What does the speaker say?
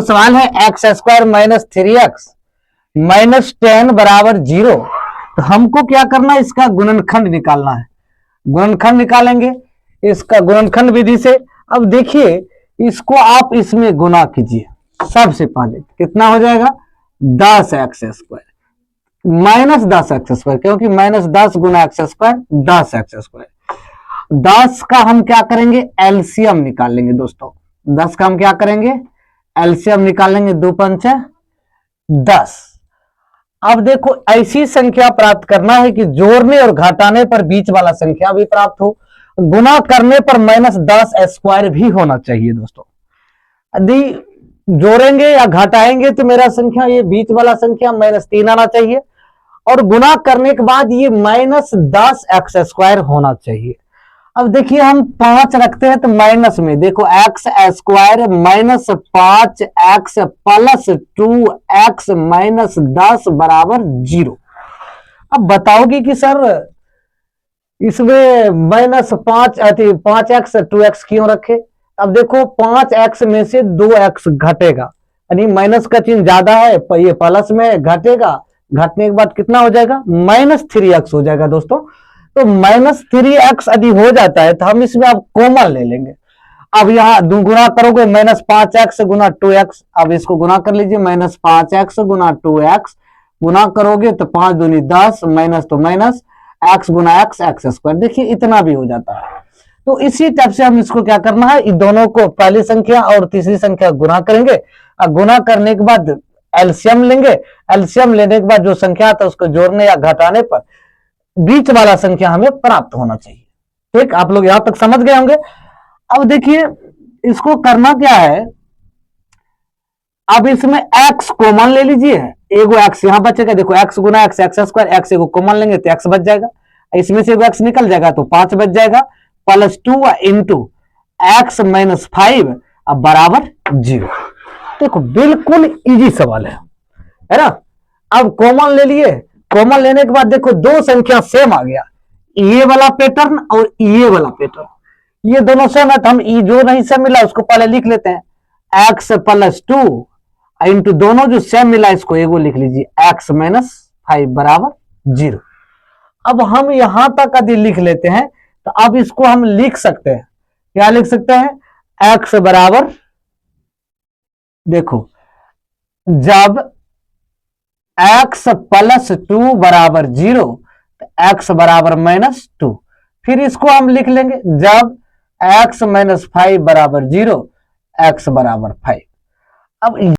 और सवाल है x square minus 3x minus 10 बराबर 0। तो हमको क्या करना है, इसका गुणनखंड निकालना है। गुणनखंड निकालेंगे इसका गुणनखंड विधि से। अब देखिए इसको आप इसमें गुना कीजिए। सबसे पहले कितना हो जाएगा, 10x² माइनस 10x², क्योंकि माइनस 10 गुना x² 10x²। 10 का हम क्या करेंगे, एलसीएम निकाल लेंगे दोस्तों। 10 का हम क्या करेंगे, एलसीएम निकालेंगे। 2 पंच 10। अब देखो ऐसी संख्या प्राप्त करना है कि जोड़ने और घटाने पर बीच वाला संख्या भी प्राप्त हो, गुना करने पर माइनस 10² भी होना चाहिए दोस्तों। यदि जोड़ेंगे या घटाएंगे तो मेरा संख्या ये बीच वाला संख्या -3 आना चाहिए, और गुना करने के बाद ये -10x² होना चाहिए। अब देखिए हम 5 रखते हैं तो माइनस में देखो x² minus 5x plus 2x minus 10 बराबर 0। अब बताओगे कि सर इसमें -5x 2x क्यों रखे। अब देखो 5x में से 2x घटेगा, यानी माइनस का चिन्ह ज्यादा है, ये प्लस में घटेगा, घटने के बाद कितना हो जाएगा, -3x हो जाएगा दोस्तों। तो -3x यदि हो जाता है तो हम इसमें अब कॉमन ले लेंगे। अब यहाँ गुना करोगे -5x गुना 2x। अब इसको गुना कर लीजिए, -5x गुना 2x गुना करोगे तो 5 दूनी 10, माइनस तो माइनस, x गुना x² देखिए इतना भी हो जाता है। तो इसी टाइप से हम इसको क्या करना है, इन दोनों को पहली संख्या और तीसरी संख्या गुना करेंगे। गुना करने के बाद एलसीएम लेंगे। एलसीएम लेने के बाद जो संख्या आता है उसको जोड़ने या घटाने पर बीच वाला संख्या हमें प्राप्त होना चाहिए। ठीक, आप लोग यहां तक समझ गए होंगे। अब देखिए इसको करना क्या है, अब इसमें x कॉमन ले लीजिए, एगो x यहां बचेगा, देखो x गुना x x², x एगो कॉमन लेंगे तो x बच जाएगा, इसमें से एगो x निकल जाएगा तो 5 बच जाएगा, प्लस 2 इंटू x माइनस 5 अब बराबर 0। देखो बिल्कुल इजी सवाल है ना। अब कॉमन ले लिए, कॉमन लेने के बाद देखो दो संख्या सेम आ गया, ये वाला पैटर्न और ये वाला पैटर्न, ये दोनों सेम है तो हम जो नहीं सेम मिला उसको पहले लिख लेते हैं, x प्लस 2 इंटू दोनों जो सेम मिला इसको एगो लिख लीजिए, x माइनस 5 बराबर 0। अब हम यहां तक यदि लिख लेते हैं तो अब इसको हम लिख सकते हैं, क्या लिख सकते हैं, x बराबर, देखो जब x प्लस 2 बराबर 0 तो x बराबर -2। फिर इसको हम लिख लेंगे जब x माइनस 5 बराबर 0 x बराबर 5। अब